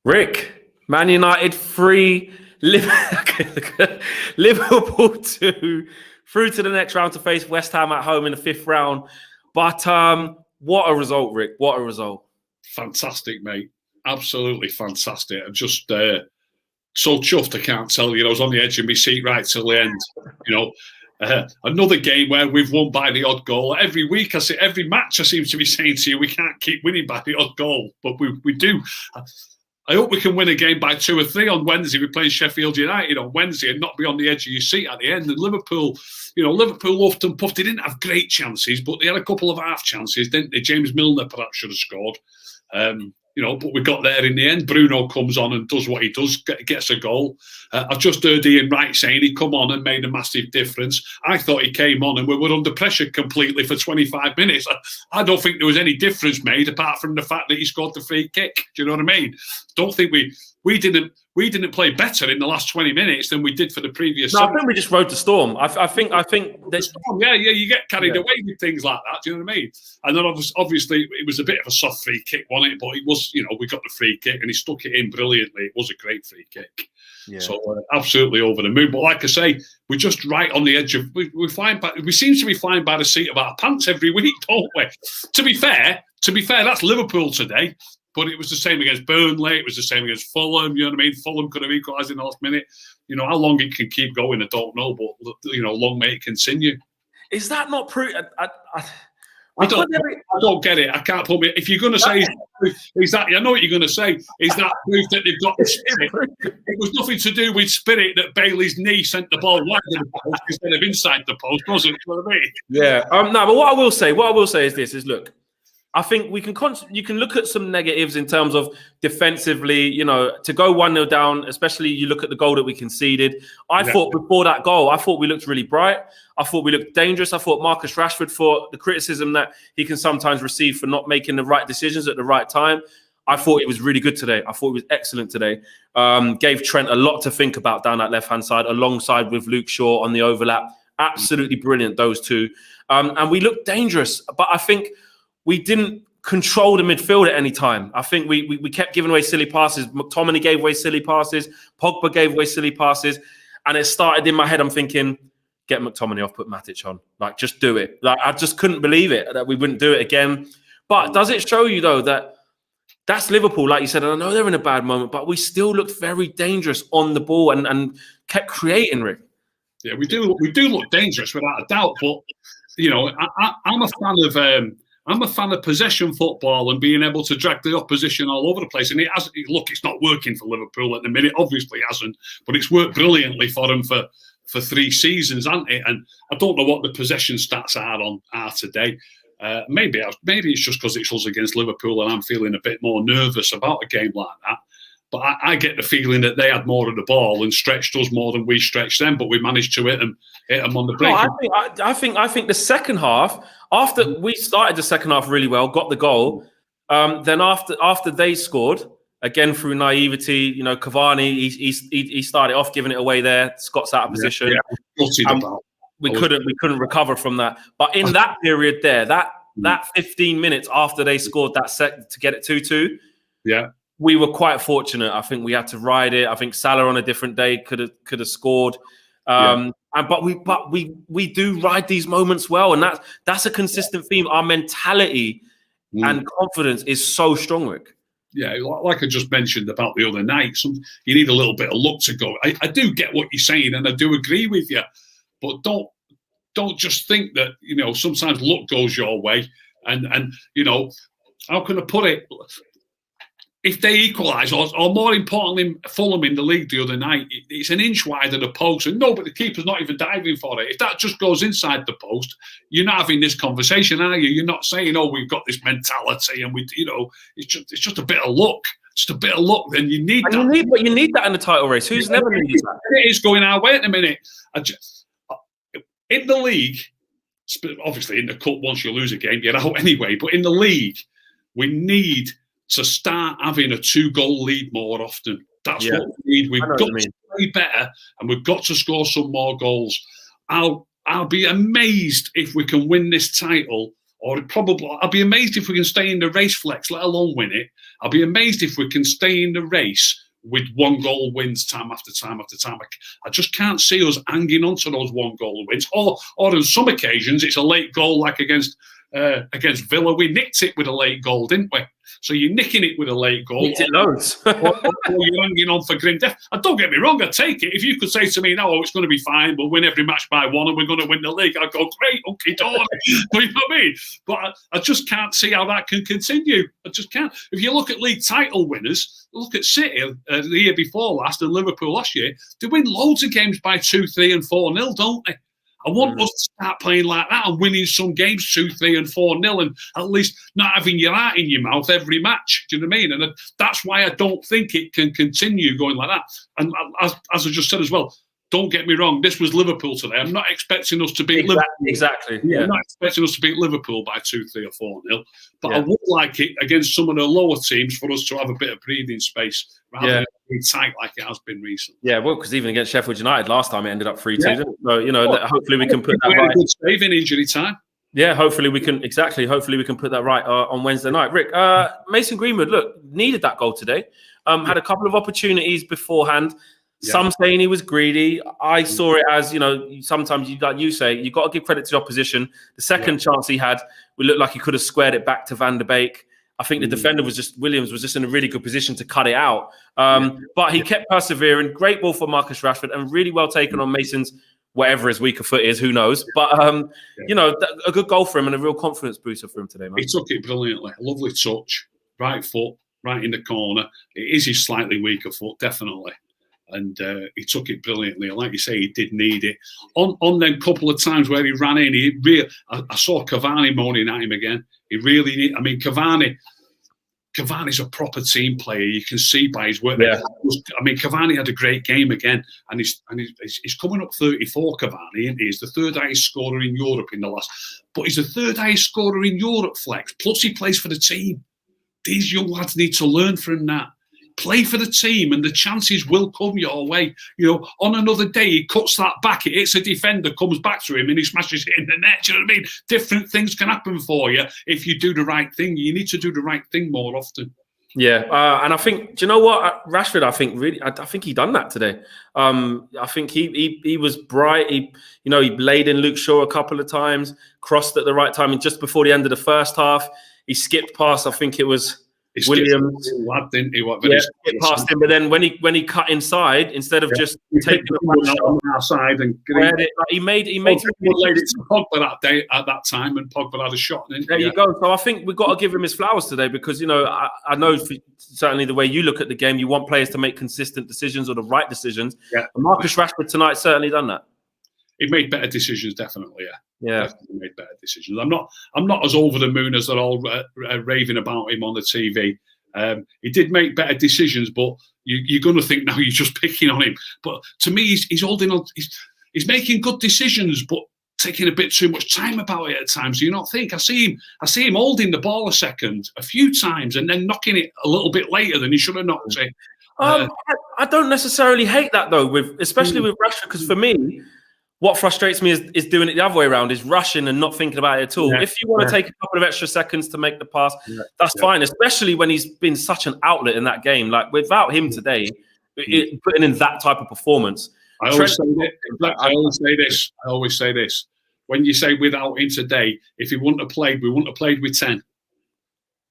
Rick, Man United 3, Liverpool 2, through to the next round to face West Ham at home in the 5th round. But what a result, Rick. What a result. Fantastic, mate. Absolutely fantastic. I'm just so chuffed, I can't tell you. I was on the edge of my seat right till the end. Another game where we've won by the odd goal. Every week, every match I seem to be saying to you, we can't keep winning by the odd goal, but we do. I hope we can win a game by 2 or 3 on Wednesday. We're playing Sheffield United on Wednesday and not be on the edge of your seat at the end. And Liverpool, Liverpool huffed and puffed. They didn't have great chances, but they had a couple of half chances, didn't they? James Milner perhaps should have scored. But we got there in the end. Bruno comes on and does what he does, gets a goal. I've just heard Ian Wright saying he come on and made a massive difference. I thought he came on and we were under pressure completely for 25 minutes. I don't think there was any difference made apart from the fact that he scored the free kick. Do you know what I mean? Don't think we didn't play better in the last 20 minutes than we did for the previous. No, I think we just rode the storm. I think yeah, you get carried away with things like that. Do you know what I mean? And then obviously it was a bit of a soft free kick, wasn't it? But it was, we got the free kick and he stuck it in brilliantly. It was a great free kick. Yeah. So absolutely over the moon. But like I say, we're just right on the edge of. We're flying back. We seem to be flying by the seat of our pants every week, don't we? To be fair, that's Liverpool today. But it was the same against Burnley. It was the same against Fulham. You know what I mean? Fulham could have equalised in the last minute. How long it can keep going, I don't know. But long may it continue. Is that not proof? I don't get it. I can't put me. If you're going to say exactly, I know what you're going to say. Is that proof that they've got the spirit? It was nothing to do with spirit that Bailey's knee sent the ball wide of the post instead of inside the post, was it? You know what I mean? Yeah. No, but what I will say is this: look. I think you can look at some negatives in terms of defensively, to go 1-0 down, especially you look at the goal that we conceded. I thought before that goal, we looked really bright. I thought we looked dangerous. I thought Marcus Rashford, for the criticism that he can sometimes receive for not making the right decisions at the right time, I thought it was really good today. I thought it was excellent today. Gave Trent a lot to think about down that left-hand side, alongside with Luke Shaw on the overlap. Absolutely brilliant, those two. And we looked dangerous, but I think we didn't control the midfield at any time. I think we kept giving away silly passes. McTominay gave away silly passes. Pogba gave away silly passes. And it started in my head, I'm thinking, get McTominay off, put Matic on. Like, just do it. Like, I just couldn't believe it that we wouldn't do it again. But does it show you, though, that that's Liverpool, like you said, and I know they're in a bad moment, but we still looked very dangerous on the ball and kept creating, Rick. Yeah, we do look dangerous, without a doubt. But, I'm a fan of... I'm a fan of possession football and being able to drag the opposition all over the place. And it's not working for Liverpool at the minute. Obviously, it hasn't, but it's worked brilliantly for them for 3 seasons, hasn't it? And I don't know what the possession stats are today. Maybe it's just because it's us against Liverpool and I'm feeling a bit more nervous about a game like that. But I get the feeling that they had more of the ball and stretched us more than we stretched them, but we managed to hit them on the break. No, I think the second half, after we started the second half really well, got the goal, then after they scored, again through naivety, Cavani, he started off giving it away there. Scott's out of position. We couldn't recover from that. But in that period there, that 15 minutes after they scored that set to get it 2-2, we were quite fortunate. I think we had to ride it. I think Salah on a different day could have scored. But we do ride these moments well, and that's a consistent theme. Our mentality and confidence is so strong, Rick. Yeah, like I just mentioned about the other night, you need a little bit of luck to go. I do get what you're saying, and I do agree with you, but don't just think that sometimes luck goes your way, and how can I put it? If they equalise, or more importantly, Fulham in the league the other night, it's an inch wide of the post, and but the keeper's not even diving for it. If that just goes inside the post, you're not having this conversation, are you? You're not saying, "Oh, we've got this mentality," and it's just a bit of luck. Just a bit of luck. Then you need that. You need that in the title race. Who's never needed that? It is going our way at the minute. In the league, obviously in the cup, once you lose a game, you're out anyway. But in the league, we need to start having a 2-goal lead more often. That's what we need. We've got to play better, and we've got to score some more goals. I'll be amazed if we can win this title or probably, I'll be amazed if we can stay in the race, Flex, let alone win it. I'll be amazed if we can stay in the race with 1 goal wins time after time after time. I just can't see us hanging on to those 1 goal wins. Or on some occasions, it's a late goal like against Villa. We nicked it with a late goal, didn't we? So you're nicking it with a late goal. Nicked it loads. or you're hanging on for grim death. And don't get me wrong, I'd take it. If you could say to me, no, it's going to be fine, we'll win every match by 1 and we're going to win the league, I'd go, great, okay, don't. You know what I mean? But I just can't see how that can continue. I just can't. If you look at league title winners, look at City the year before last and Liverpool last year, they win loads of games by 2, 3 and 4-0, don't they? I want us to start playing like that and winning some games 2, 3 and 4-0 and at least not having your heart in your mouth every match. Do you know what I mean? And that's why I don't think it can continue going like that. And as I just said as well, don't get me wrong, this was Liverpool today. I'm not expecting us to beat Liverpool. Exactly. Yeah. I'm not expecting us to beat Liverpool by 2, 3 or 4-0. But I would like it against some of the lower teams for us to have a bit of breathing space rather than being tight like it has been recently. Yeah, well, because even against Sheffield United last time it ended up 3-2. Yeah. So, you know, hopefully we can put that right. A good save in injury time. Yeah, hopefully we can Hopefully we can put that right on Wednesday night. Rick, Mason Greenwood, look, needed that goal today. Had a couple of opportunities beforehand. Yeah. Some saying he was greedy. I saw it as, you know, sometimes like you say, you got to give credit to the opposition. The second chance he had, we looked like he could have squared it back to Van der Beek. I think the defender Williams was just in a really good position to cut it out. But he kept persevering. Great ball for Marcus Rashford and really well taken on Mason's, whatever his weaker foot is, who knows. But, you know, a good goal for him and a real confidence booster for him today, man. He took it brilliantly. A lovely touch. Right foot, right in the corner. It is his slightly weaker foot, definitely. And he took it brilliantly. And like you say, he did need it. On them couple of times where he ran in, I saw Cavani moaning at him again. He really I mean, Cavani's a proper team player. You can see by his work. Yeah. I mean, Cavani had a great game again. And he's coming up 34, Cavani, isn't he? He's the 3rd highest scorer in Europe in the last. But he's the 3rd highest scorer in Europe, Flex. Plus he plays for the team. These young lads need to learn from that. Play for the team and the chances will come your way. You know, on another day, he cuts that back. It hits a defender, comes back to him and he smashes it in the net. Do you know what I mean? Different things can happen for you if you do the right thing. You need to do the right thing more often. Yeah, and I think, do you know what, Rashford? I think he done that today. I think he was bright. He laid in Luke Shaw a couple of times, crossed at the right time, and just before the end of the first half, he skipped past. I think it was Williams, didn't he? Skipped past him, but then when he cut inside, instead of just taking the on our side and he made it to Pogba that day at that time, and Pogba had a shot. There you go. So I think we've got to give him his flowers today because I know certainly the way you look at the game, you want players to make consistent decisions or the right decisions. Yeah. And Marcus Rashford tonight certainly done that. He made better decisions, definitely. Yeah. Definitely made better decisions. I'm not as over the moon as they're all raving about him on the TV. He did make better decisions, but you're going to think now you're just picking on him. But to me, he's holding on. He's making good decisions, but taking a bit too much time about it at times. Do you not think? I see him holding the ball a few times, and then knocking it a little bit later than he should have knocked it. I don't necessarily hate that though, especially with Rashford, because for me, what frustrates me is doing it the other way around, is rushing and not thinking about it at all. Yeah. If you want to take a couple of extra seconds to make the pass, that's fine, especially when he's been such an outlet in that game. Like, without him today, putting in that type of performance. I always say this. When you say without him today, if he wouldn't have played, we wouldn't have played with 10.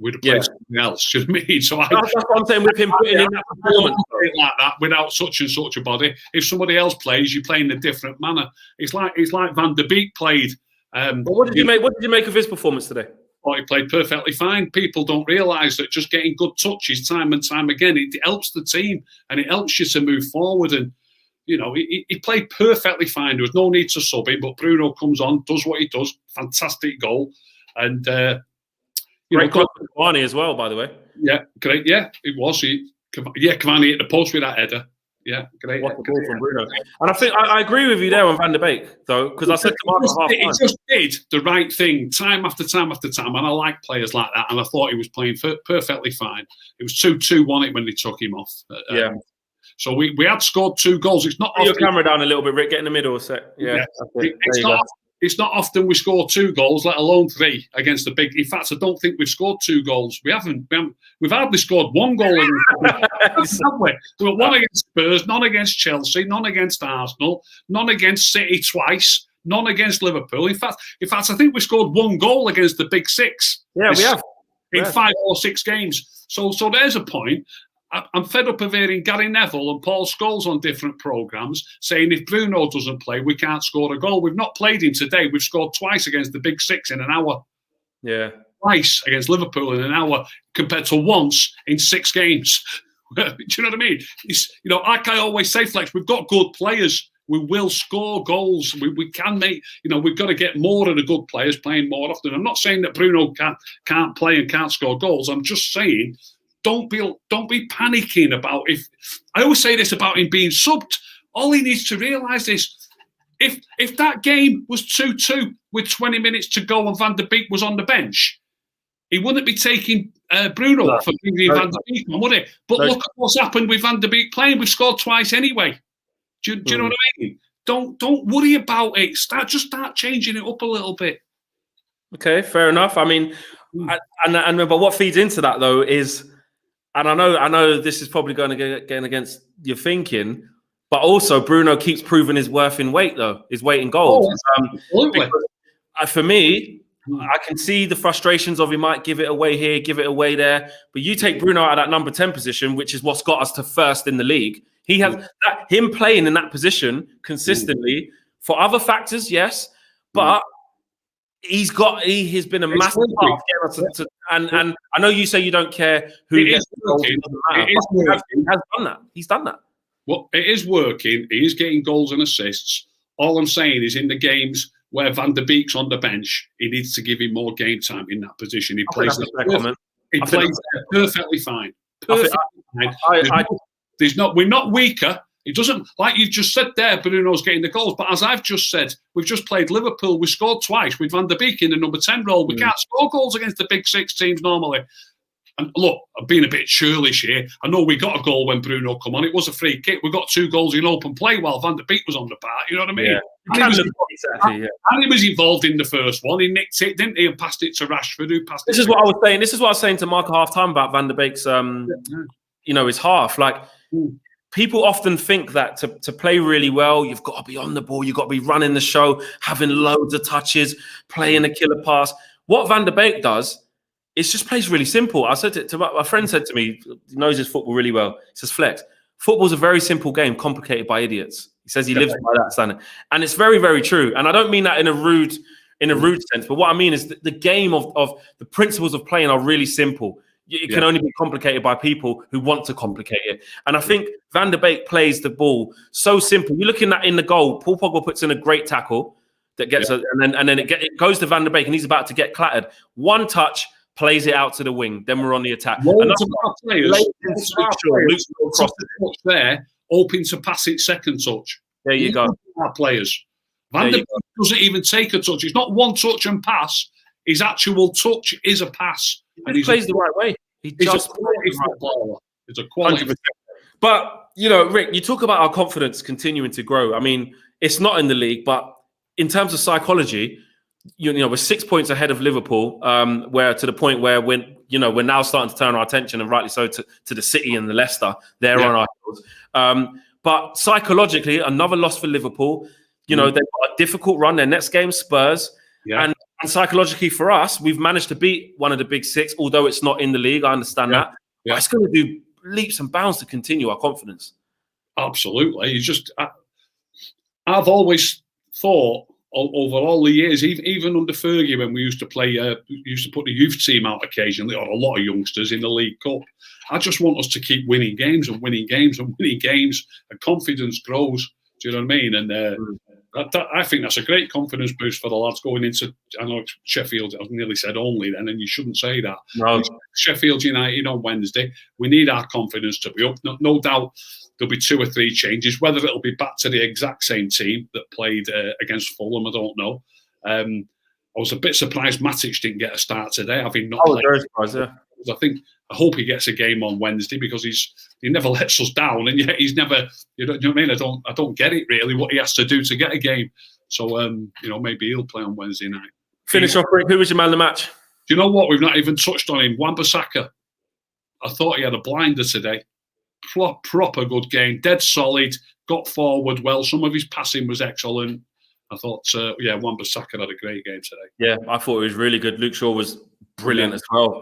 We'd have played something else. Do you know what I mean? So that's what I'm saying with him putting in that performance like that without such and such a body. If somebody else plays, you play in a different manner. It's like Van der Beek played. But what did you make of his performance today? Oh, he played perfectly fine. People don't realise that just getting good touches time and time again, it helps the team and it helps you to move forward. And he played perfectly fine. There was no need to sub him, but Bruno comes on, does what he does. Fantastic goal. And great goal for CAVANI as well, by the way. Yeah, great. Yeah, it was. CAVANI hit the post with that header. Yeah, great. What a goal from Bruno. And I think I agree with you there on Van der Beek, though, because I said to Mark he just did the right thing time after time after time, and I like players like that. And I thought he was playing perfectly fine. It was 2-2, wasn't it, when they took him off? So we had scored 2 goals. It's not your camera down a little bit, Rick. Get in the middle a sec. Yeah. It's not it's not often we score 2 goals, let alone 3 against the big. In fact, I don't think we've scored 2 goals. We've hardly scored 1 goal against have we? We've got 1 against Spurs, none against Chelsea, none against Arsenal, none against City twice, none against Liverpool. In fact, I think we scored 1 goal against the big 6. Yeah, we have. In 5 or 6 games. So there's a point. I'm fed up of hearing Gary Neville and Paul Scholes on different programmes saying if Bruno doesn't play, we can't score a goal. We've not played him today. We've scored twice against the big 6 in an hour. Yeah. Twice against Liverpool in an hour compared to once in 6 games. Do you know what I mean? Like I always say, Flex, we've got good players. We will score goals. We can make, we've got to get more of the good players playing more often. I'm not saying that Bruno can't play and can't score goals. I'm just saying, don't be panicking about if. I always say this about him being subbed. All he needs to realise is if that game was 2-2 with 20 minutes to go and Van der Beek was on the bench, he wouldn't be taking Bruno for bringing Van der Beek on, would he? But look at what's happened with Van der Beek playing. We've scored twice anyway. Do you know what I mean? Don't worry about it. Start changing it up a little bit. Okay, fair enough. I mean, but what feeds into that though is, and I know this is probably going to get against your thinking, but also Bruno keeps proving his worth in weight though, his weight in gold. For me, I can see the frustrations of he might give it away here, give it away there. But you take Bruno out of that number 10 position, which is what's got us to first in the league. He has him playing in that position consistently for other factors, yes, but he's been a massive part of getting us and I know you say you don't care who gets the goals. He has done that. He's done that. Well, it is working. He is getting goals and assists. All I'm saying is in the games where Van der Beek's on the bench, he needs to give him more game time in that position. He plays perfectly fine. We're not weaker. It doesn't, like you just said there, Bruno's getting the goals. But as I've just said, we've just played Liverpool. We scored twice with Van der Beek in the number 10 role. We can't score goals against the big 6 teams normally. And look, I've been a bit churlish here. I know we got a goal when Bruno come on. It was a free kick. We got 2 goals in open play while Van der Beek was on the park. You know what I mean? Yeah. And he was involved in the first one. He nicked it, didn't he? And passed it to Rashford, who passed it. This is what I was saying. This is what I was saying to Mark at half time about Van der Beek's, his half. Like, people often think that to play really well, you've got to be on the ball, you've got to be running the show, having loads of touches, playing a killer pass. What Van der Beek does is just plays really simple. I said it to my friend, said to me, he knows his football really well. He says, Flex, football's a very simple game, complicated by idiots. He says he lives by that standard. And it's very, very true. And I don't mean that in a rude sense, but what I mean is the game of the principles of playing are really simple. It can only be complicated by people who want to complicate it. And I think Van der Beek plays the ball so simple. You're looking at in the goal, Paul Pogba puts in a great tackle that gets and then it goes to Van der Beek and he's about to get clattered. One touch, plays it out to the wing. Then we're on the attack. Players there, hoping to pass it second touch. There you go. Our players. Van der Beek doesn't even take a touch. It's not one touch and pass. His actual touch is a pass. And he plays the right way. He's just a quality footballer. He's a quality. 100%. But, Rick, you talk about our confidence continuing to grow. I mean, it's not in the league, but in terms of psychology, we're 6 points ahead of Liverpool, where to the point where we're now starting to turn our attention, and rightly so, to the City and the Leicester. They're on our heels. But psychologically, another loss for Liverpool. They've got a difficult run. Their next game, Spurs. Yeah. And psychologically for us, we've managed to beat one of the big 6, although it's not in the league. I understand that. Yeah. But it's going to do leaps and bounds to continue our confidence. Absolutely. I've always thought over all the years, even under Fergie, when we used to play, used to put the youth team out occasionally, or a lot of youngsters in the League Cup. I just want us to keep winning games and winning games and winning games, and confidence grows. Do you know what I mean? And I think that's a great confidence boost for the lads going into, I know it's Sheffield, I've nearly said only then, and you shouldn't say that. No. Sheffield United on Wednesday. We need our confidence to be up. No doubt there'll be 2 or 3 changes. Whether it'll be back to the exact same team that played against Fulham, I don't know. I was a bit surprised Matic didn't get a start today, having not played. Very surprised, yeah. I hope he gets a game on Wednesday, because he never lets us down, and yet he's never. You know what I mean? I don't get it really what he has to do to get a game. So, maybe he'll play on Wednesday night. Finish off, Rick. Who was your man of the match? Do you know what? We've not even touched on him. Wan-Bissaka. I thought he had a blinder today. Proper good game. Dead solid. Got forward well. Some of his passing was excellent. I thought, Wan-Bissaka had a great game today. Yeah, I thought it was really good. Luke Shaw was brilliant as well.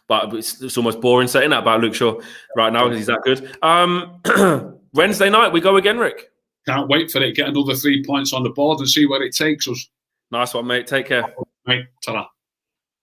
But it's almost boring saying that about Luke Shaw right now because he's that good. Wednesday night, we go again, Rick. Can't wait for it. Get another 3 points on the board and see where it takes us. Nice one, mate. Take care. Mate, ta-ra.